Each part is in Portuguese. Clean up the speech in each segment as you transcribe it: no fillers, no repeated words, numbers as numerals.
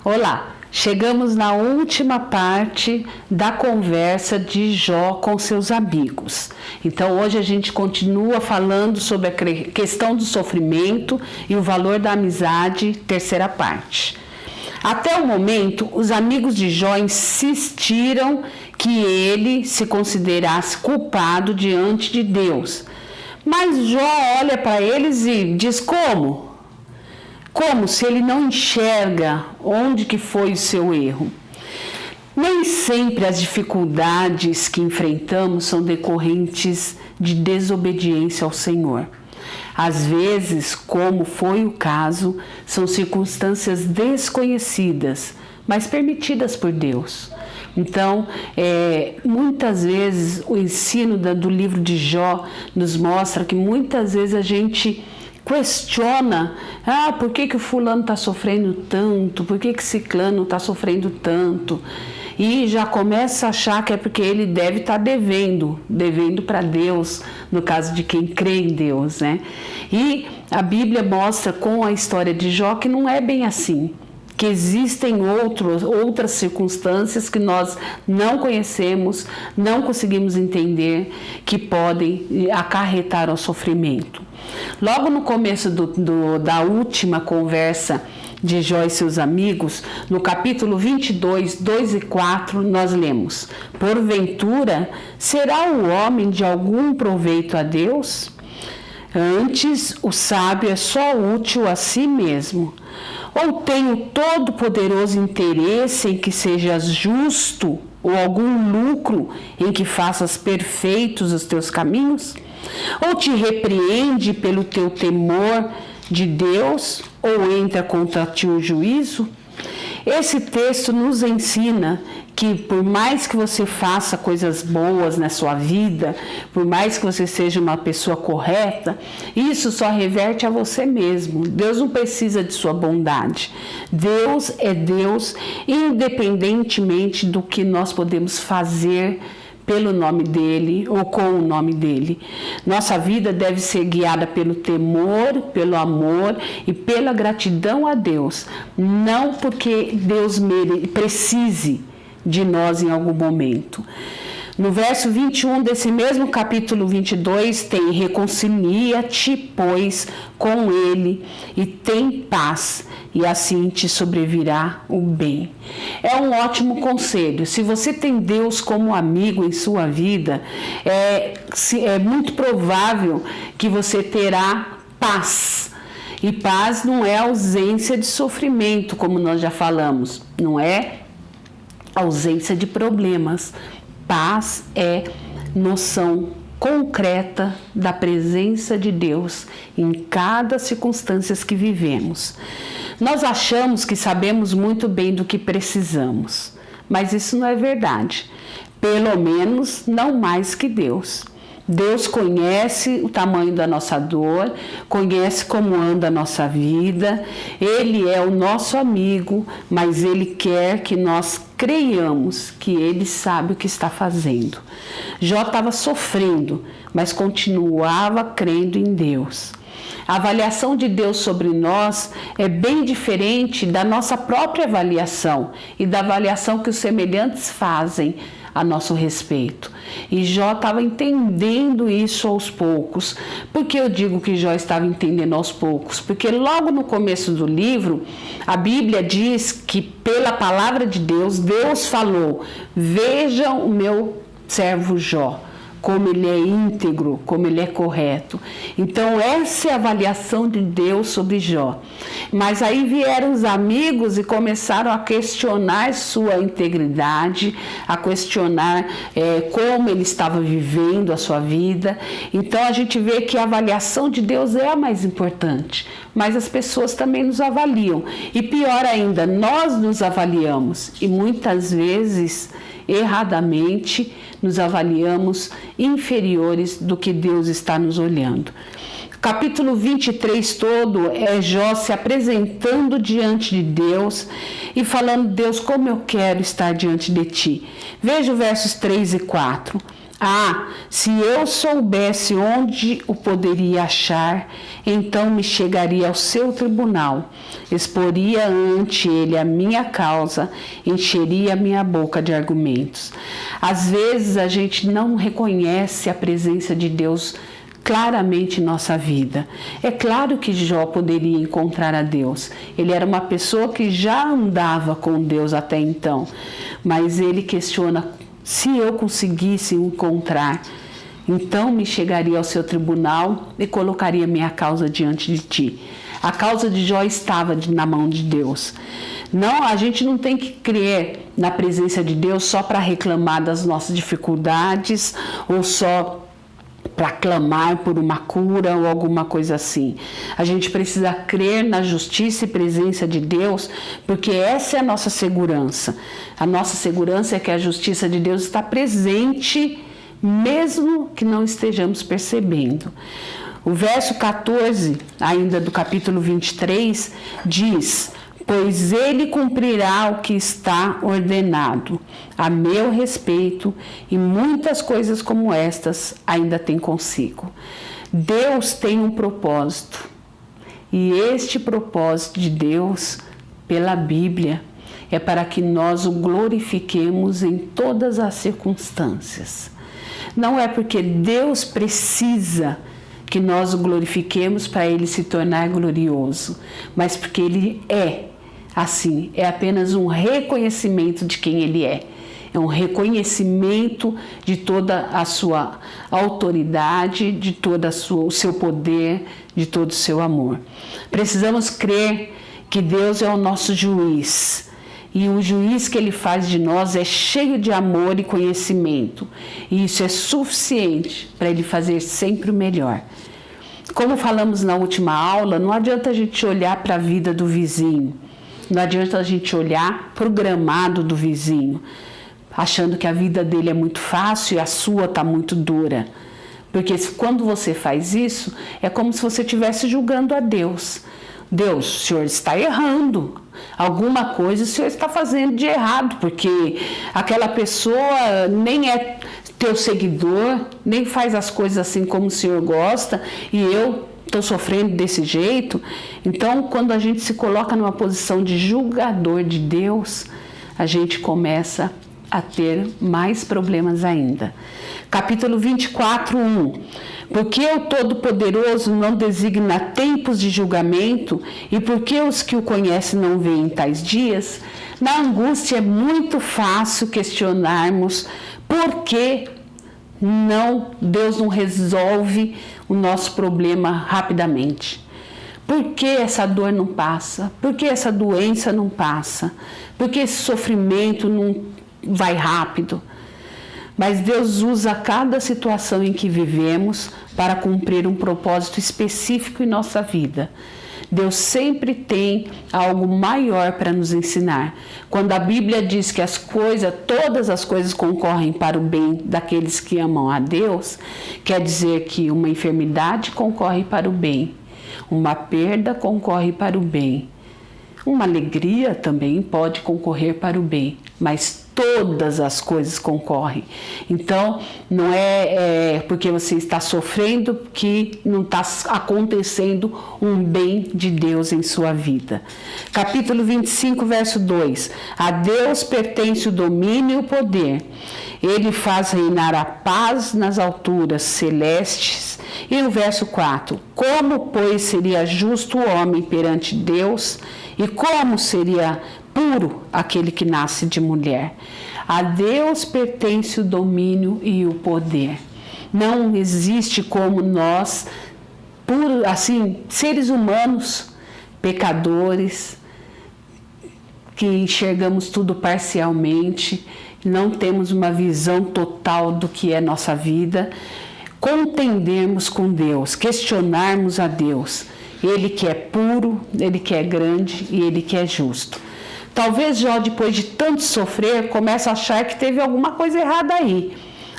Olá, chegamos na última parte da conversa de Jó com seus amigos. Então hoje a gente continua falando sobre a questão do sofrimento e o valor da amizade, terceira parte. Até o momento, os amigos de Jó insistiram que ele se considerasse culpado diante de Deus. Mas Jó olha para eles e diz como? Como se ele não enxerga onde que foi o seu erro. Nem sempre as dificuldades que enfrentamos são decorrentes de desobediência ao Senhor. Às vezes, como foi o caso, são circunstâncias desconhecidas, mas permitidas por Deus. Então, muitas vezes o ensino do livro de Jó nos mostra que muitas vezes a gente questiona, por que o fulano está sofrendo tanto, por que ciclano está sofrendo tanto, e já começa a achar que é porque ele deve estar devendo para Deus, no caso de quem crê em Deus, né? E a Bíblia mostra com a história de Jó que não é bem assim, que existem outras circunstâncias que nós não conhecemos, não conseguimos entender, que podem acarretar ao sofrimento. Logo no começo da última conversa de Jó e seus amigos, no capítulo 22, 2 e 4, nós lemos: porventura, será o homem de algum proveito a Deus? Antes, o sábio é só útil a si mesmo. Ou tem o todo-poderoso interesse em que sejas justo, ou algum lucro em que faças perfeitos os teus caminhos? Ou te repreende pelo teu temor de Deus, ou entra contra ti o juízo? Esse texto nos ensina que por mais que você faça coisas boas na sua vida, por mais que você seja uma pessoa correta, isso só reverte a você mesmo. Deus não precisa de sua bondade. Deus é Deus, independentemente do que nós podemos fazer pelo nome dele ou com o nome dele. Nossa vida deve ser guiada pelo temor, pelo amor e pela gratidão a Deus, não porque Deus precise de nós em algum momento. No verso 21 desse mesmo capítulo 22 tem: reconcilia-te, pois, com ele e tem paz, e assim te sobrevirá o bem. É um ótimo conselho. Se você tem Deus como amigo em sua vida, é muito provável que você terá paz. E paz não é ausência de sofrimento, como nós já falamos, não é ausência de problemas. Paz é noção concreta da presença de Deus em cada circunstância que vivemos. Nós achamos que sabemos muito bem do que precisamos, mas isso não é verdade. Pelo menos não mais que Deus. Deus conhece o tamanho da nossa dor, conhece como anda a nossa vida. Ele é o nosso amigo, mas Ele quer que nós creiamos que Ele sabe o que está fazendo. Jó estava sofrendo, mas continuava crendo em Deus. A avaliação de Deus sobre nós é bem diferente da nossa própria avaliação e da avaliação que os semelhantes fazem a nosso respeito. E Jó estava entendendo isso aos poucos. Por que eu digo que Jó estava entendendo aos poucos? Porque logo no começo do livro, a Bíblia diz que pela palavra de Deus, Deus falou: vejam o meu servo Jó, como ele é íntegro, como ele é correto. Então essa é a avaliação de Deus sobre Jó. Mas aí vieram os amigos e começaram a questionar sua integridade, a questionar como ele estava vivendo a sua vida. Então a gente vê que a avaliação de Deus é a mais importante, mas as pessoas também nos avaliam. E pior ainda, nós nos avaliamos e muitas vezes erradamente nos avaliamos inferiores do que Deus está nos olhando. Capítulo 23 todo é Jó se apresentando diante de Deus e falando: Deus, como eu quero estar diante de ti. Veja os versos 3 e 4. Ah, se eu soubesse onde o poderia achar, então me chegaria ao seu tribunal, exporia ante ele a minha causa, encheria a minha boca de argumentos. Às vezes a gente não reconhece a presença de Deus claramente em nossa vida. É claro que Jó poderia encontrar a Deus. Ele era uma pessoa que já andava com Deus até então, mas ele questiona: se eu conseguisse encontrar, então me chegaria ao seu tribunal e colocaria minha causa diante de ti. A causa de Jó estava na mão de Deus. Não, a gente não tem que crer na presença de Deus só para reclamar das nossas dificuldades ou só para clamar por uma cura ou alguma coisa assim. A gente precisa crer na justiça e presença de Deus, porque essa é a nossa segurança. A nossa segurança é que a justiça de Deus está presente, mesmo que não estejamos percebendo. O verso 14, ainda do capítulo 23, diz: pois ele cumprirá o que está ordenado a meu respeito, e muitas coisas como estas ainda tem consigo. Deus tem um propósito, e este propósito de Deus, pela Bíblia, é para que nós o glorifiquemos em todas as circunstâncias. Não é porque Deus precisa que nós o glorifiquemos para ele se tornar glorioso, mas porque ele é assim, é apenas um reconhecimento de quem ele é. É um reconhecimento de toda a sua autoridade, de todo o seu poder, de todo o seu amor. Precisamos crer que Deus é o nosso juiz. E o juiz que ele faz de nós é cheio de amor e conhecimento. E isso é suficiente para ele fazer sempre o melhor. Como falamos na última aula, não adianta a gente olhar para a vida do vizinho. Não adianta a gente olhar para o gramado do vizinho, achando que a vida dele é muito fácil e a sua está muito dura. Porque quando você faz isso, é como se você estivesse julgando a Deus. Deus, o Senhor está errando. Alguma coisa o Senhor está fazendo de errado, porque aquela pessoa nem é teu seguidor, nem faz as coisas assim como o Senhor gosta, e eu estou sofrendo desse jeito. Então, quando a gente se coloca numa posição de julgador de Deus, a gente começa a ter mais problemas ainda. Capítulo 24, 1. Porque o Todo-Poderoso não designa tempos de julgamento, e porque os que o conhecem não veem tais dias, na angústia é muito fácil questionarmos por que Deus não resolve o nosso problema rapidamente. Por que essa dor não passa? Por que essa doença não passa? Por que esse sofrimento não vai rápido? Mas Deus usa cada situação em que vivemos para cumprir um propósito específico em nossa vida. Deus sempre tem algo maior para nos ensinar. Quando a Bíblia diz que todas as coisas concorrem para o bem daqueles que amam a Deus, quer dizer que uma enfermidade concorre para o bem, uma perda concorre para o bem, uma alegria também pode concorrer para o bem, mas todas as coisas concorrem. Então, não é porque você está sofrendo que não está acontecendo um bem de Deus em sua vida. Capítulo 25, verso 2. A Deus pertence o domínio e o poder. Ele faz reinar a paz nas alturas celestes. E o verso 4. Como, pois, seria justo o homem perante Deus? E como seria puro aquele que nasce de mulher? A Deus pertence o domínio e o poder. Não existe como nós, seres humanos, pecadores, que enxergamos tudo parcialmente, não temos uma visão total do que é nossa vida, contendermos com Deus, questionarmos a Deus. Ele que é puro, ele que é grande e ele que é justo. Talvez Jó, depois de tanto sofrer, comece a achar que teve alguma coisa errada aí.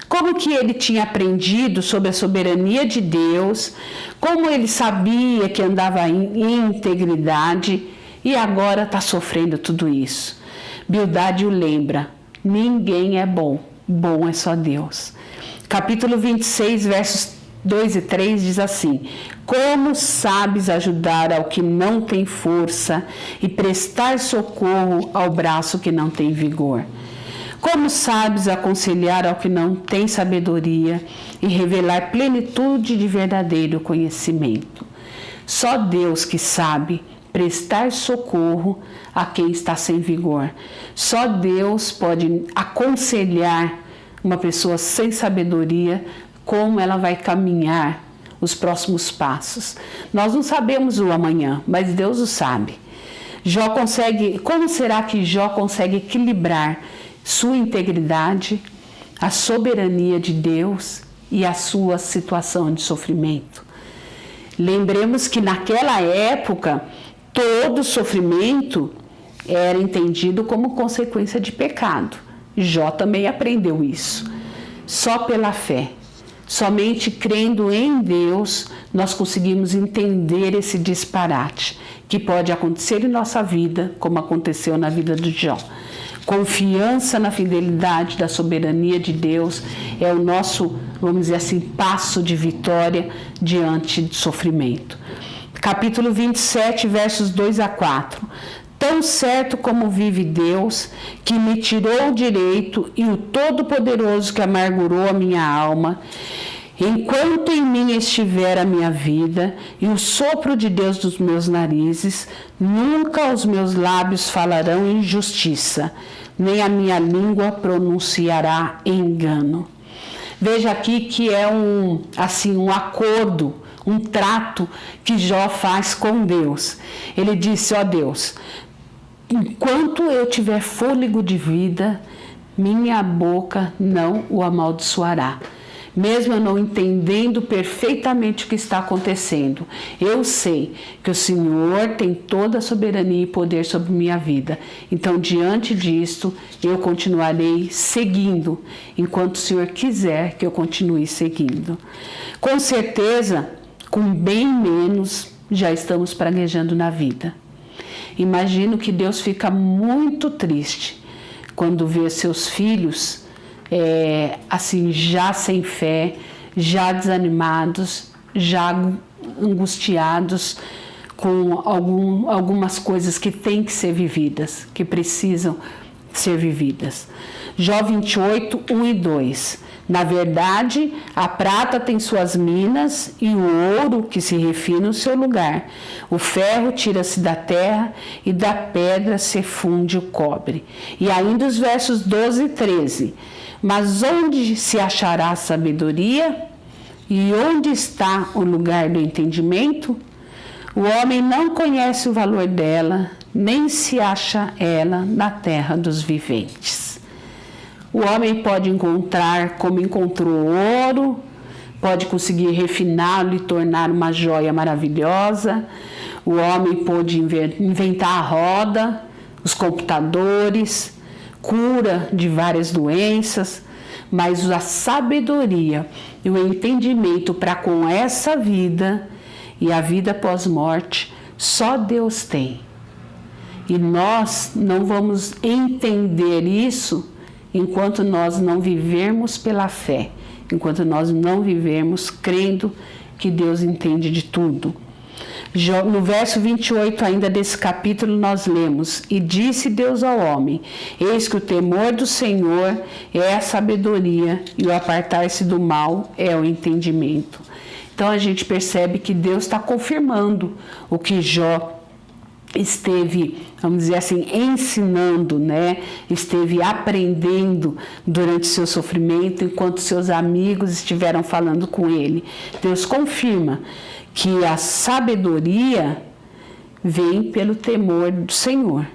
Como que ele tinha aprendido sobre a soberania de Deus, como ele sabia que andava em integridade e agora está sofrendo tudo isso. Bildade o lembra, ninguém é bom, bom é só Deus. Capítulo 26, versos 2 e 3 diz assim: como sabes ajudar ao que não tem força e prestar socorro ao braço que não tem vigor? Como sabes aconselhar ao que não tem sabedoria e revelar plenitude de verdadeiro conhecimento? Só Deus que sabe prestar socorro a quem está sem vigor. Só Deus pode aconselhar uma pessoa sem sabedoria como ela vai caminhar os próximos passos. Nós não sabemos o amanhã, mas Deus o sabe. Como será que Jó consegue equilibrar sua integridade, a soberania de Deus e a sua situação de sofrimento? Lembremos que naquela época, todo sofrimento era entendido como consequência de pecado. Jó também aprendeu isso. Só pela fé, somente crendo em Deus, nós conseguimos entender esse disparate que pode acontecer em nossa vida, como aconteceu na vida de Jó. Confiança na fidelidade da soberania de Deus é o nosso, vamos dizer assim, passo de vitória diante do sofrimento. Capítulo 27, versos 2 a 4. Tão certo como vive Deus, que me tirou o direito, e o Todo-Poderoso que amargurou a minha alma, enquanto em mim estiver a minha vida e o sopro de Deus dos meus narizes, nunca os meus lábios falarão injustiça, nem a minha língua pronunciará engano. Veja aqui que é um acordo, um trato que Jó faz com Deus. Ele disse: ó Deus, enquanto eu tiver fôlego de vida, minha boca não o amaldiçoará. Mesmo eu não entendendo perfeitamente o que está acontecendo, eu sei que o Senhor tem toda a soberania e poder sobre minha vida. Então, diante disto, eu continuarei seguindo, enquanto o Senhor quiser que eu continue seguindo. Com certeza, com bem menos, já estamos praguejando na vida. Imagino que Deus fica muito triste quando vê seus filhos já sem fé, já desanimados, já angustiados com algumas coisas que têm que ser vividas, que precisam ser vividas. Jó 28, 1 e 2. Na verdade, a prata tem suas minas e o ouro que se refina o seu lugar. O ferro tira-se da terra e da pedra se funde o cobre. E ainda os versos 12 e 13. Mas onde se achará a sabedoria? E onde está o lugar do entendimento? O homem não conhece o valor dela, nem se acha ela na terra dos viventes. O homem pode encontrar como encontrou ouro, pode conseguir refiná-lo e tornar uma joia maravilhosa. O homem pode inventar a roda, os computadores, cura de várias doenças, mas a sabedoria e o entendimento para com essa vida e a vida pós-morte, só Deus tem. E nós não vamos entender isso enquanto nós não vivermos pela fé, enquanto nós não vivermos crendo que Deus entende de tudo. No verso 28 ainda desse capítulo nós lemos: e disse Deus ao homem, eis que o temor do Senhor é a sabedoria e o apartar-se do mal é o entendimento. Então a gente percebe que Deus está confirmando o que Jó esteve, vamos dizer assim, ensinando, esteve aprendendo durante seu sofrimento, enquanto seus amigos estiveram falando com ele. Deus confirma que a sabedoria vem pelo temor do Senhor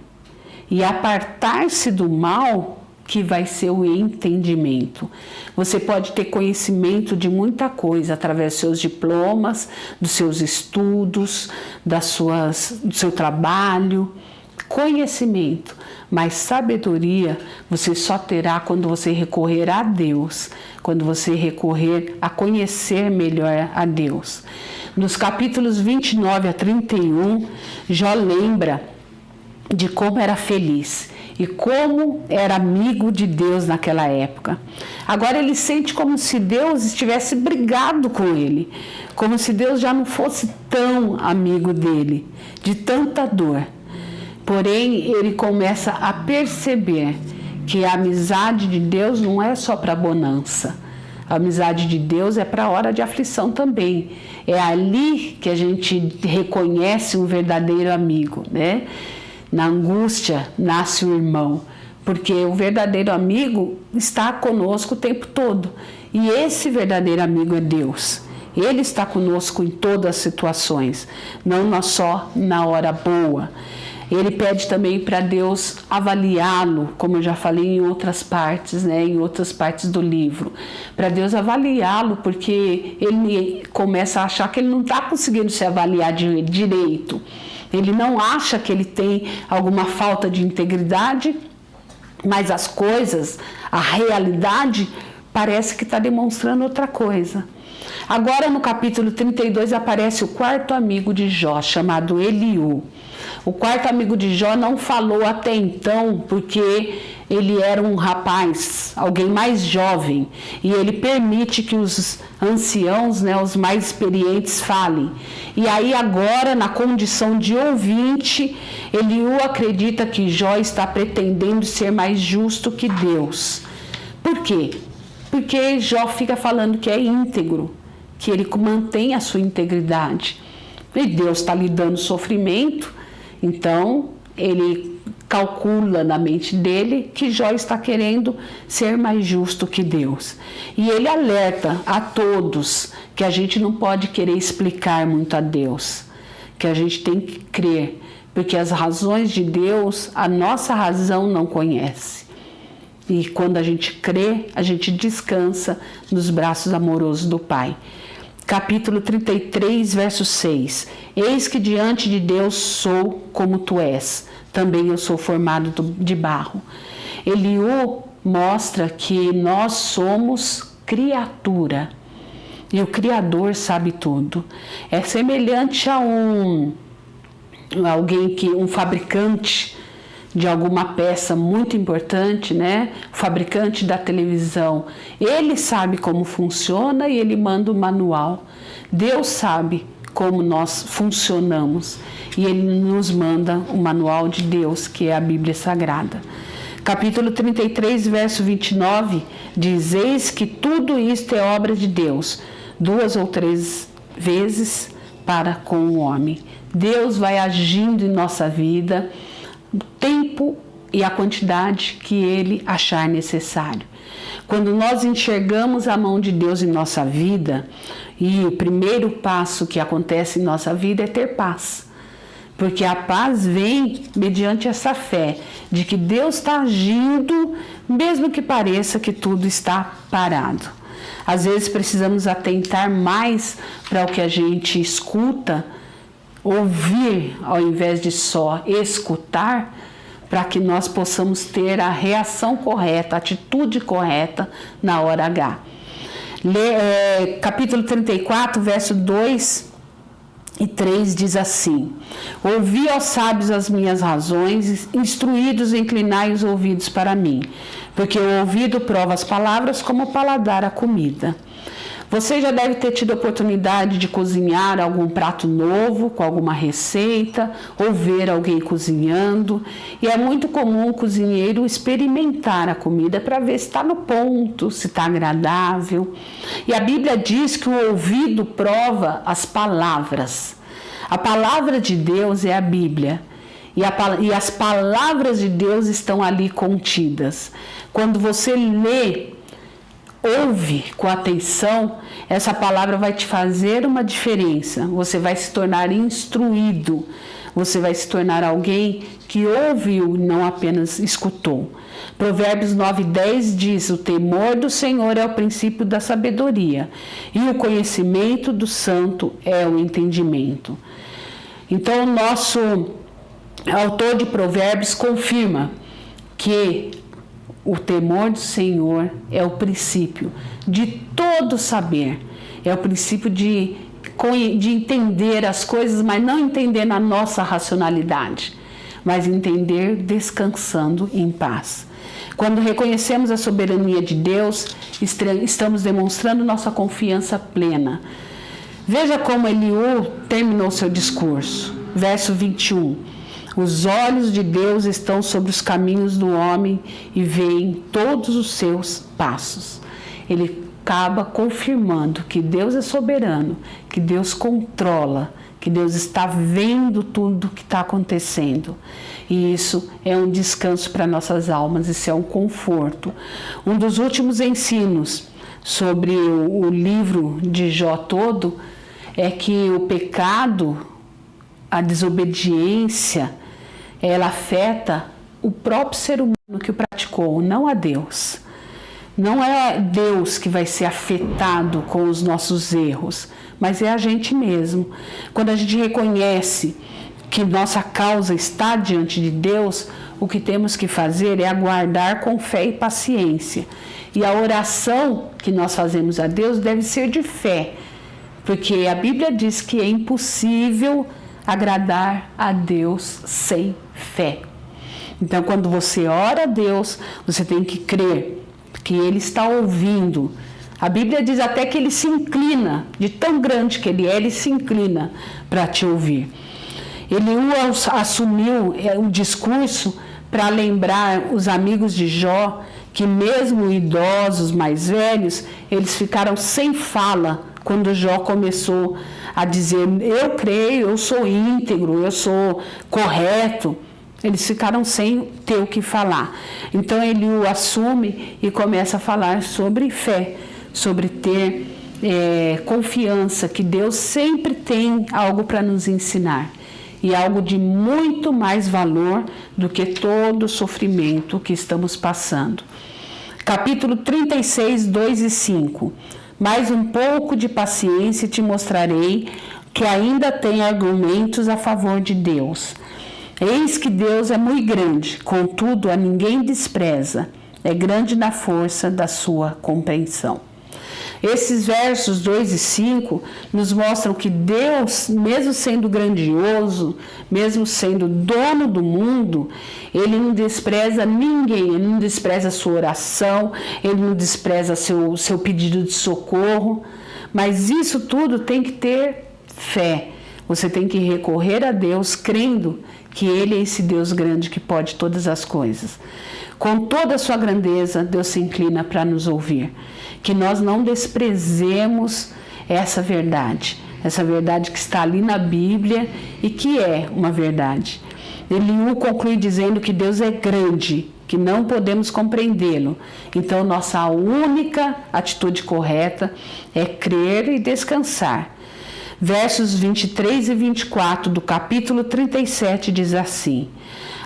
e apartar-se do mal que vai ser o entendimento. Você pode ter conhecimento de muita coisa através dos seus diplomas, dos seus estudos, do seu trabalho, conhecimento, mas sabedoria você só terá quando você recorrer a Deus, quando você recorrer a conhecer melhor a Deus. Nos capítulos 29 a 31, Jó lembra de como era feliz. e como era amigo de Deus naquela época. Agora ele sente como se Deus estivesse brigado com ele, como se Deus já não fosse tão amigo dele, de tanta dor. Porém, ele começa a perceber que a amizade de Deus não é só para bonança. A amizade de Deus é para a hora de aflição também. É ali que a gente reconhece um verdadeiro amigo, né? Na angústia nasce o irmão, porque o verdadeiro amigo está conosco o tempo todo. E esse verdadeiro amigo é Deus. Ele está conosco em todas as situações, não só na hora boa. Ele pede também para Deus avaliá-lo, como eu já falei em outras partes, né, em outras partes do livro. Para Deus avaliá-lo, porque ele começa a achar que ele não está conseguindo se avaliar direito. Ele não acha que ele tem alguma falta de integridade, mas as coisas, a realidade, parece que está demonstrando outra coisa. Agora no capítulo 32 aparece o quarto amigo de Jó, chamado Eliú. O quarto amigo de Jó não falou até então porque ele era um rapaz, alguém mais jovem, e ele permite que os anciãos, né, os mais experientes, falem. E aí agora, na condição de ouvinte, Eliú acredita que Jó está pretendendo ser mais justo que Deus. Por quê? Porque Jó fica falando que é íntegro, que ele mantém a sua integridade. E Deus está lhe dando sofrimento, então ele calcula na mente dele que Jó está querendo ser mais justo que Deus. E ele alerta a todos que a gente não pode querer explicar muito a Deus, que a gente tem que crer, porque as razões de Deus, a nossa razão não conhece. E quando a gente crê, a gente descansa nos braços amorosos do Pai. Capítulo 33, verso 6. Eis que diante de Deus sou como tu és, também eu sou formado de barro. Eliú mostra que nós somos criatura e o Criador sabe tudo. É semelhante a um fabricante de alguma peça muito importante, né? O fabricante da televisão. Ele sabe como funciona e ele manda o manual. Deus sabe como nós funcionamos e ele nos manda o manual de Deus, que é a Bíblia Sagrada. Capítulo 33, verso 29 diz: eis que tudo isto é obra de Deus, 2 ou 3 vezes para com o homem. Deus vai agindo em nossa vida o tempo e a quantidade que ele achar necessário. Quando nós enxergamos a mão de Deus em nossa vida, e o primeiro passo que acontece em nossa vida é ter paz. Porque a paz vem mediante essa fé de que Deus está agindo, mesmo que pareça que tudo está parado. Às vezes precisamos atentar mais para o que a gente escuta, ouvir ao invés de só escutar, para que nós possamos ter a reação correta, a atitude correta na hora H. Capítulo 34, verso 2 e 3 diz assim: ouvi, ó sábios, as minhas razões, instruídos, inclinai os ouvidos para mim, porque o ouvido prova as palavras como o paladar a comida. Você já deve ter tido a oportunidade de cozinhar algum prato novo, com alguma receita, ou ver alguém cozinhando. E é muito comum o cozinheiro experimentar a comida para ver se está no ponto, se está agradável. E a Bíblia diz que o ouvido prova as palavras. A palavra de Deus é a Bíblia. E as palavras de Deus estão ali contidas. Quando você lê, ouve com atenção, essa palavra vai te fazer uma diferença. Você vai se tornar instruído, você vai se tornar alguém que ouviu e não apenas escutou. Provérbios 9:10 diz: o temor do Senhor é o princípio da sabedoria, e o conhecimento do santo é o entendimento. Então, o nosso autor de Provérbios confirma que o temor do Senhor é o princípio de todo saber, é o princípio de entender as coisas, mas não entender na nossa racionalidade, mas entender descansando em paz. Quando reconhecemos a soberania de Deus, estamos demonstrando nossa confiança plena. Veja como Eliú terminou seu discurso. Verso 21. Os olhos de Deus estão sobre os caminhos do homem e veem todos os seus passos. Ele acaba confirmando que Deus é soberano, que Deus controla, que Deus está vendo tudo o que está acontecendo. E isso é um descanso para nossas almas, isso é um conforto. Um dos últimos ensinos sobre o livro de Jó todo é que o pecado, a desobediência, ela afeta o próprio ser humano que o praticou, não a Deus. Não é Deus que vai ser afetado com os nossos erros, mas é a gente mesmo. Quando a gente reconhece que nossa causa está diante de Deus, o que temos que fazer é aguardar com fé e paciência. E a oração que nós fazemos a Deus deve ser de fé, porque a Bíblia diz que é impossível agradar a Deus sem fé. Então, quando você ora a Deus, você tem que crer que Ele está ouvindo. A Bíblia diz até que Ele se inclina, de tão grande que Ele se inclina para te ouvir. Eliú assumiu um discurso para lembrar os amigos de Jó que mesmo idosos, mais velhos, eles ficaram sem fala quando Jó começou a dizer: eu creio, eu sou íntegro, eu sou correto. Eles ficaram sem ter o que falar. Então Eliú assume e começa a falar sobre fé, sobre ter confiança que Deus sempre tem algo para nos ensinar. E algo de muito mais valor do que todo o sofrimento que estamos passando. Capítulo 36, 2 e 5. Mais um pouco de paciência e te mostrarei que ainda tem argumentos a favor de Deus. Eis que Deus é muito grande, contudo a ninguém despreza. É grande na força da sua compreensão. Esses versos 2 e 5 nos mostram que Deus, mesmo sendo grandioso, mesmo sendo dono do mundo, Ele não despreza ninguém, Ele não despreza a sua oração, Ele não despreza seu pedido de socorro, mas isso tudo tem que ter fé. Você tem que recorrer a Deus crendo que Ele é esse Deus grande que pode todas as coisas. Com toda a sua grandeza, Deus se inclina para nos ouvir. Que nós não desprezemos essa verdade que está ali na Bíblia e que é uma verdade. Eliú conclui dizendo que Deus é grande, que não podemos compreendê-lo. Então, nossa única atitude correta é crer e descansar. Versos 23 e 24 do capítulo 37 diz assim: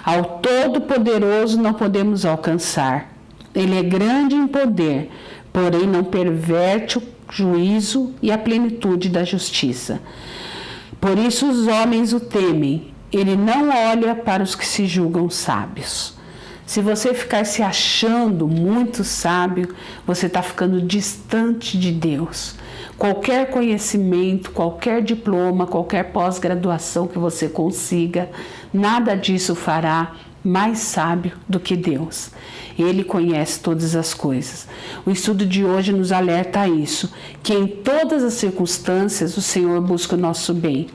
ao Todo-Poderoso não podemos alcançar. Ele é grande em poder, porém não perverte o juízo e a plenitude da justiça. Por isso os homens o temem. Ele não olha para os que se julgam sábios. Se você ficar se achando muito sábio, você está ficando distante de Deus. Qualquer conhecimento, qualquer diploma, qualquer pós-graduação que você consiga, nada disso fará mais sábio do que Deus. Ele conhece todas as coisas. O estudo de hoje nos alerta a isso, que em todas as circunstâncias o Senhor busca o nosso bem.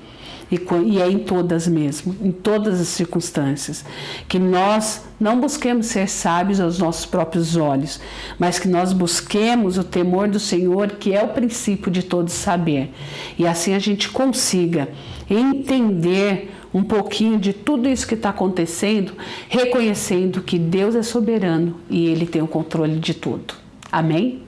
E é em todas mesmo, em todas as circunstâncias, que nós não busquemos ser sábios aos nossos próprios olhos, mas que nós busquemos o temor do Senhor, que é o princípio de todo saber. E assim a gente consiga entender um pouquinho de tudo isso que está acontecendo, reconhecendo que Deus é soberano e Ele tem o controle de tudo. Amém?